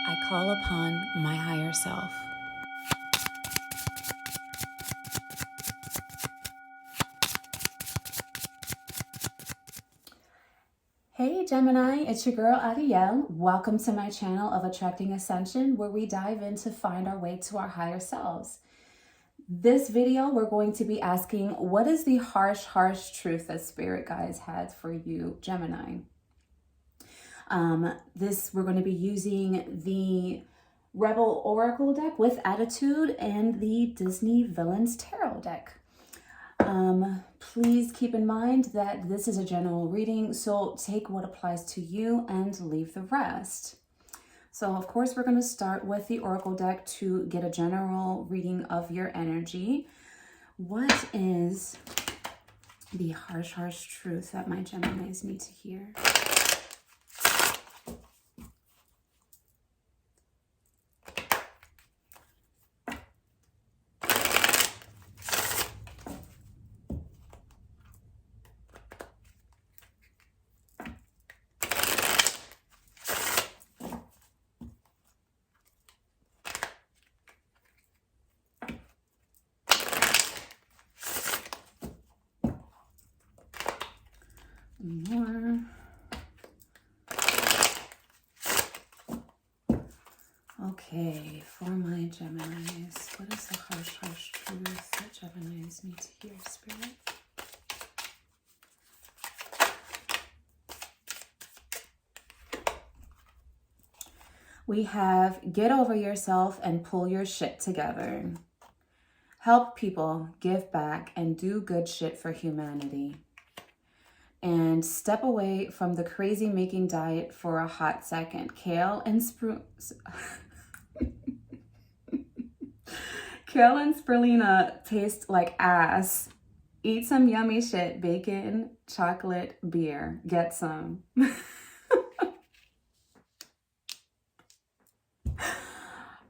I call upon my higher self. Hey Gemini, it's your girl Adiel. Welcome to my channel of Attracting Ascension, where we dive in to find our way to our higher selves. This video, we're going to be asking, what is the harsh truth that Spirit Guides had for you, Gemini? We're going to be using the Rebel Oracle deck with Attitude and the Disney Villains Tarot deck. Please keep in mind that this is a general reading, so take what applies to you and leave the rest. So of course, we're going to start with the Oracle deck to get a general reading of your energy. What is the harsh truth that my Geminis need to hear? More. Okay, for my Geminis, what is the harsh truth that Geminis need to hear, Spirit? We have get over yourself and pull your shit together. Help people, give back, and do good shit for humanity. And step away from the crazy making diet for a hot second. Kale and spirulina taste like ass. Eat some yummy shit, bacon, chocolate, beer. Get some.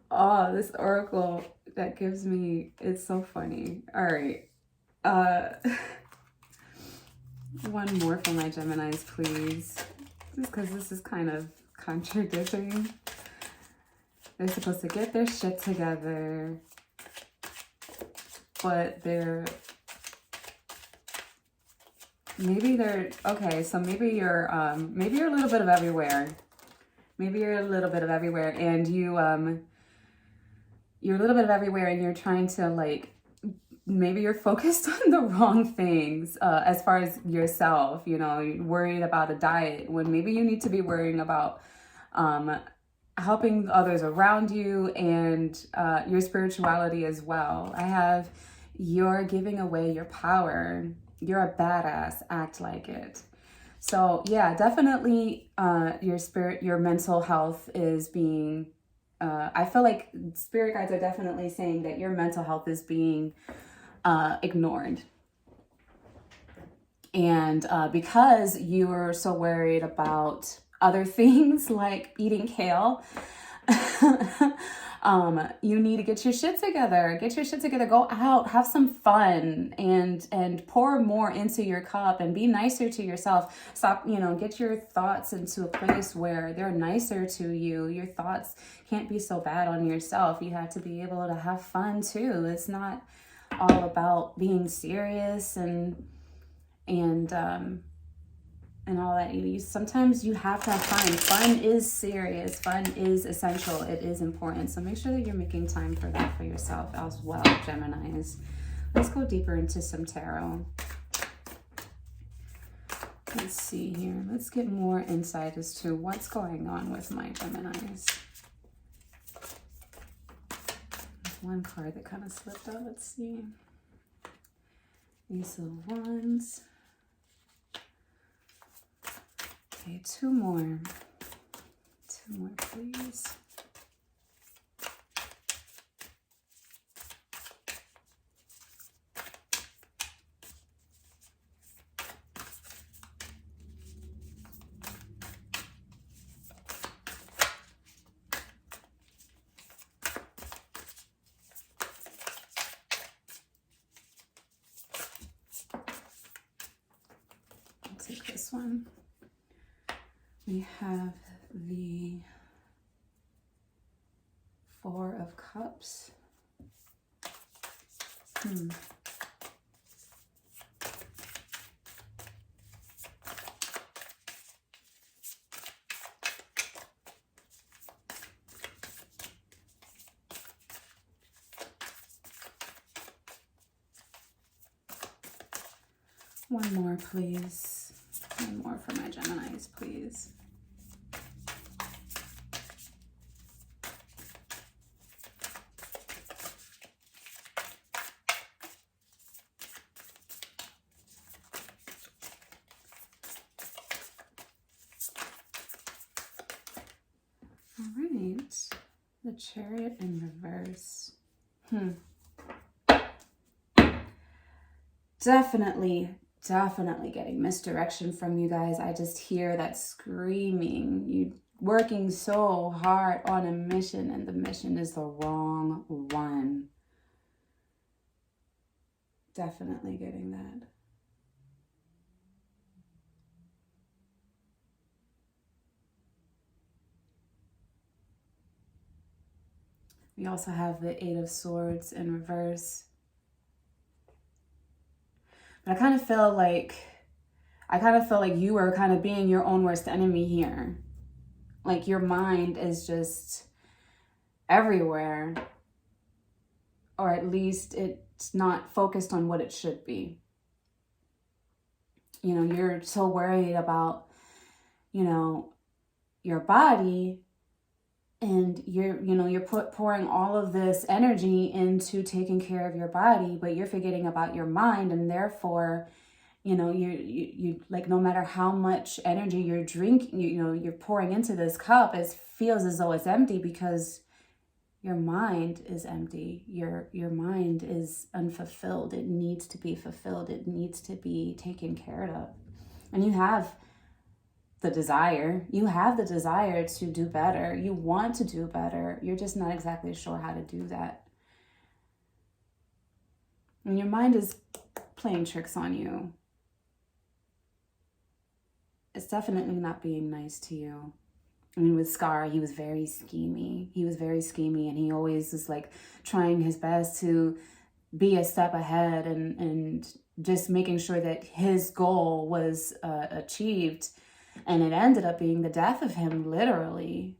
Oh, this oracle that gives me, it's so funny. All right. One more for my Geminis, please. Just because this is kind of contradicting. They're supposed to get their shit together, but okay, so maybe you're a little bit of everywhere. Maybe you're a little bit of everywhere, and you're a little bit of everywhere, and you're trying to maybe you're focused on the wrong things as far as yourself. You're worried about a diet when maybe you need to be worrying about helping others around you and your spirituality as well. I have you're giving away your power. You're a badass. Act like it. So yeah, definitely your mental health is being, I feel like spirit guides are definitely saying that your mental health is being ignored. And because you were so worried about other things like eating kale, you need to get your shit together. Go out, have some fun, and pour more into your cup and be nicer to yourself. Stop, get your thoughts into a place where they're nicer to you. Your thoughts can't be so bad on yourself. You have to be able to have fun too. It's not all about being serious and all that. Sometimes you have to have fun. Fun is serious. Fun is essential. It is important. So make sure that you're making time for that for yourself as well, Geminis. Let's go deeper into some tarot. Let's see here. Let's get more insight as to what's going on with my Geminis. There's one card that kind of slipped out. Let's see. Ace of Wands. Okay, two more, please. I'll take this one. We have the Four of Cups. One more, please. One more for my Geminis, please. All right, the Chariot in reverse. Definitely getting misdirection from you guys. I just hear that screaming. You working so hard on a mission and the mission is the wrong one. Definitely getting that. We also have the Eight of Swords in reverse. But I kind of feel like you are kind of being your own worst enemy here. Like your mind is just everywhere. Or at least it's not focused on what it should be. You know, you're so worried about, you know, your body, and you're pouring all of this energy into taking care of your body, but you're forgetting about your mind, and therefore, you know, you like, no matter how much energy you're drinking, you're pouring into this cup, it feels as though it's empty because your mind is empty. Your mind is unfulfilled. It needs to be fulfilled. It needs to be taken care of. And you have the desire. You have the desire to do better. You want to do better. You're just not exactly sure how to do that. And your mind is playing tricks on you. It's definitely not being nice to you. I mean, with Scar, he was very schemy. And he always was like trying his best to be a step ahead and just making sure that his goal was achieved. And it ended up being the death of him, literally.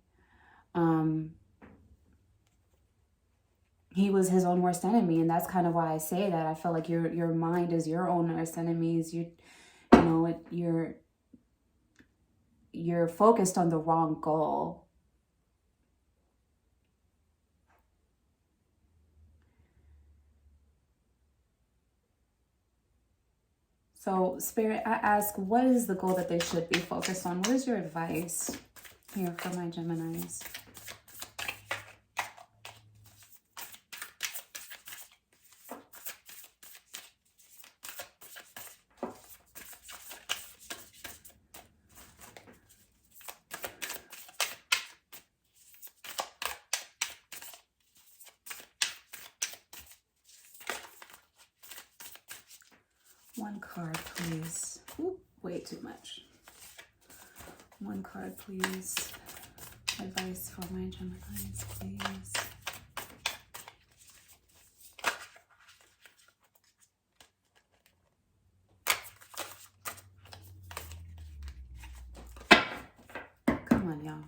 He was his own worst enemy, and that's kind of why I say that. I feel like your mind is your own worst enemies. You're focused on the wrong goal. So, Spirit, I ask, what is the goal that they should be focused on? What is your advice here for my Geminis? One card, please. Ooh, way too much. One card, please. Advice for my Geminis, please. Come on, y'all.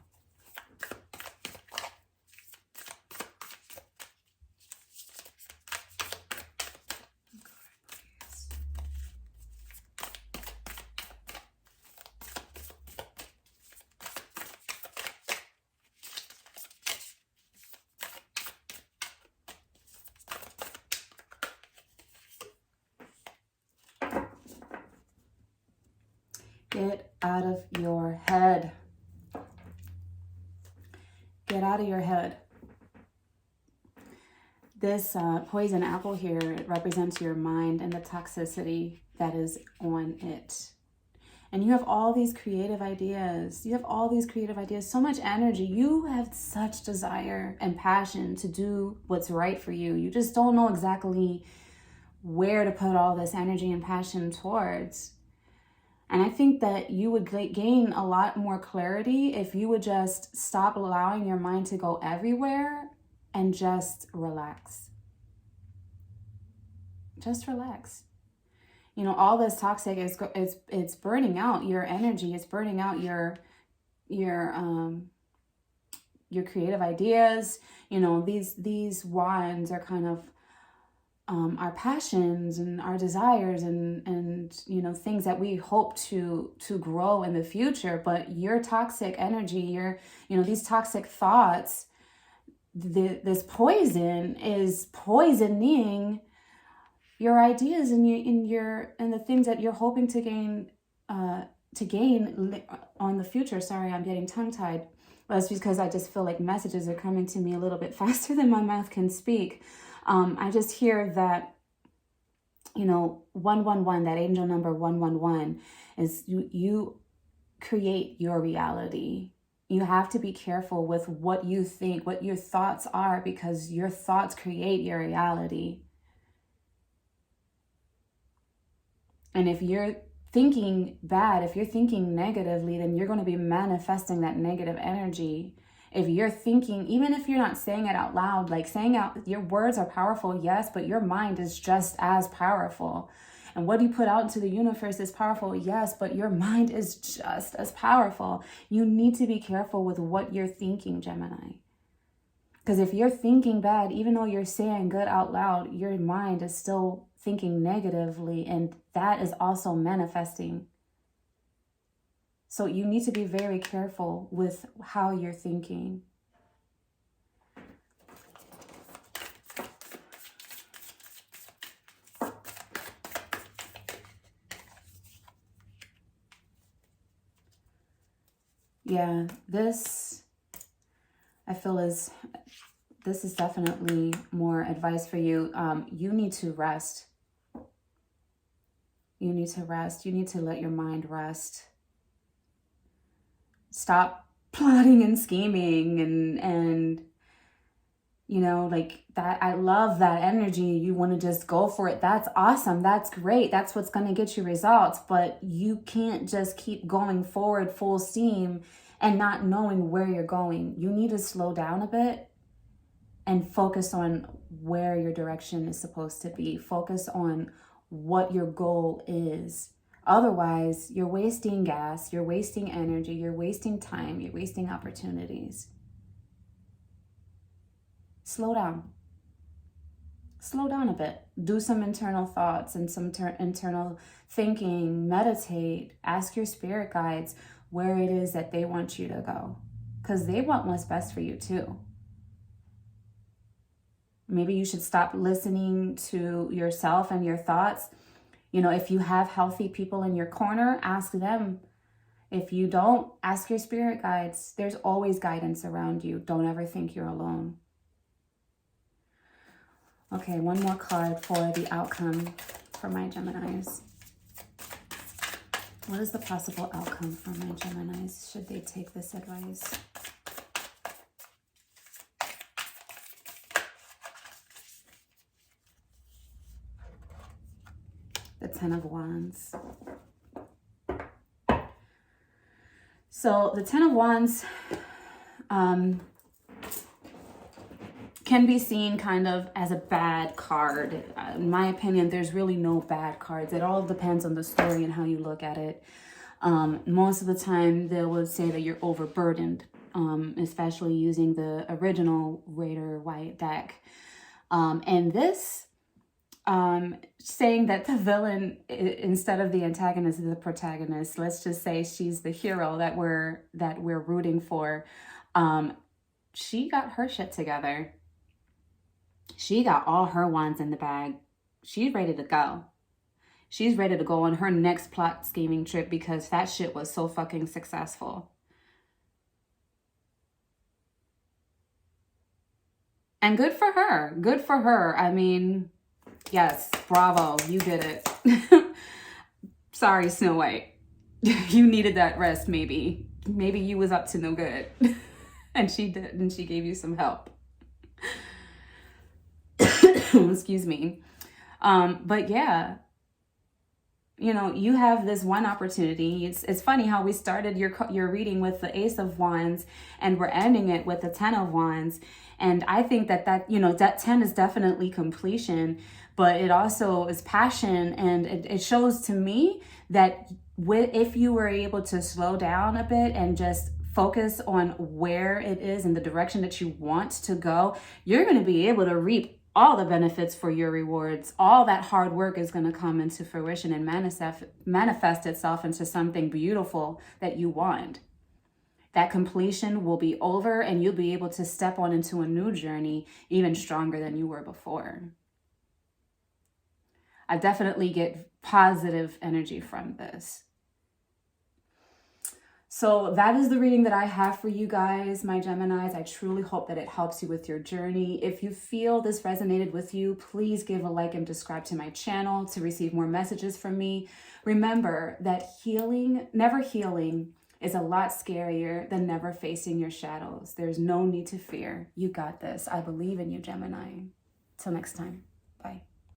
Get out of your head. Get out of your head. This poison apple here represents your mind and the toxicity that is on it. And you have all these creative ideas. So much energy. You have such desire and passion to do what's right for you. You just don't know exactly where to put all this energy and passion towards. And I think that you would gain a lot more clarity if you would just stop allowing your mind to go everywhere and just relax. Just relax. You know, all this toxic is it's burning out your energy. It's burning out your creative ideas. You know, these wands are kind of our passions and our desires and you know, things that we hope to grow in the future. But your toxic energy, you know, these toxic thoughts, this poison is poisoning your ideas and the things that you're hoping to gain on the future. Sorry, I'm getting tongue-tied. That's because I just feel like messages are coming to me a little bit faster than my mouth can speak. I just hear that, you know, 111, that angel number 111 is you create your reality. You have to be careful with what you think, what your thoughts are, because your thoughts create your reality. And if you're thinking bad, if you're thinking negatively, then you're going to be manifesting that negative energy. If you're thinking, even if you're not saying it out loud, like saying out, your words are powerful, yes, but your mind is just as powerful. And what you put out into the universe is powerful, yes, but your mind is just as powerful. You need to be careful with what you're thinking, Gemini. Because if you're thinking bad, even though you're saying good out loud, your mind is still thinking negatively, and that is also manifesting. So you need to be very careful with how you're thinking. Yeah, this I feel this is definitely more advice for you. You need to rest. You need to rest. You need to let your mind rest. Stop plotting and scheming and you know, like that. I love that energy. You want to just go for it. That's awesome. That's great. That's what's going to get you results. But you can't just keep going forward full steam and not knowing where you're going. You need to slow down a bit and focus on where your direction is supposed to be. Focus on what your goal is. Otherwise, you're wasting gas, you're wasting energy, you're wasting time, you're wasting opportunities. Slow down. Slow down a bit. Do some internal thoughts and some internal thinking. Meditate. Ask your spirit guides where it is that they want you to go. Because they want what's best for you too. Maybe you should stop listening to yourself and your thoughts. You know, if you have healthy people in your corner, ask them. If you don't, ask your spirit guides. There's always guidance around you. Don't ever think you're alone. Okay, one more card for the outcome for my Geminis. What is the possible outcome for my Geminis? Should they take this advice? The Ten of Wands. So the Ten of Wands can be seen kind of as a bad card. In my opinion, there's really no bad cards. It all depends on the story and how you look at it. Most of the time, they would say that you're overburdened, especially using the original Raider White deck. And this saying that the villain instead of the antagonist is the protagonist. Let's just say she's the hero that we're rooting for. She got her shit together. She got all her wands in the bag. She's ready to go. She's ready to go on her next plot scheming trip because that shit was so fucking successful. And good for her. Good for her. I mean, yes, bravo, you did it. Sorry, Snow White. You needed that rest, maybe. Maybe you was up to no good. And she did, and she gave you some help. Excuse me. But yeah, you know, you have this one opportunity. It's funny how we started your reading with the Ace of Wands and we're ending it with the Ten of Wands. And I think that you know, that 10 is definitely completion, but it also is passion. And it shows to me that if you were able to slow down a bit and just focus on where it is and the direction that you want to go, you're going to be able to reap all the benefits for your rewards. All that hard work is going to come into fruition and manifest itself into something beautiful that you want. That completion will be over and you'll be able to step on into a new journey even stronger than you were before. I definitely get positive energy from this. So that is the reading that I have for you guys, my Geminis. I truly hope that it helps you with your journey. If you feel this resonated with you, please give a like and subscribe to my channel to receive more messages from me. Remember that never healing is a lot scarier than never facing your shadows. There's no need to fear. You got this. I believe in you, Gemini. Till next time. Bye.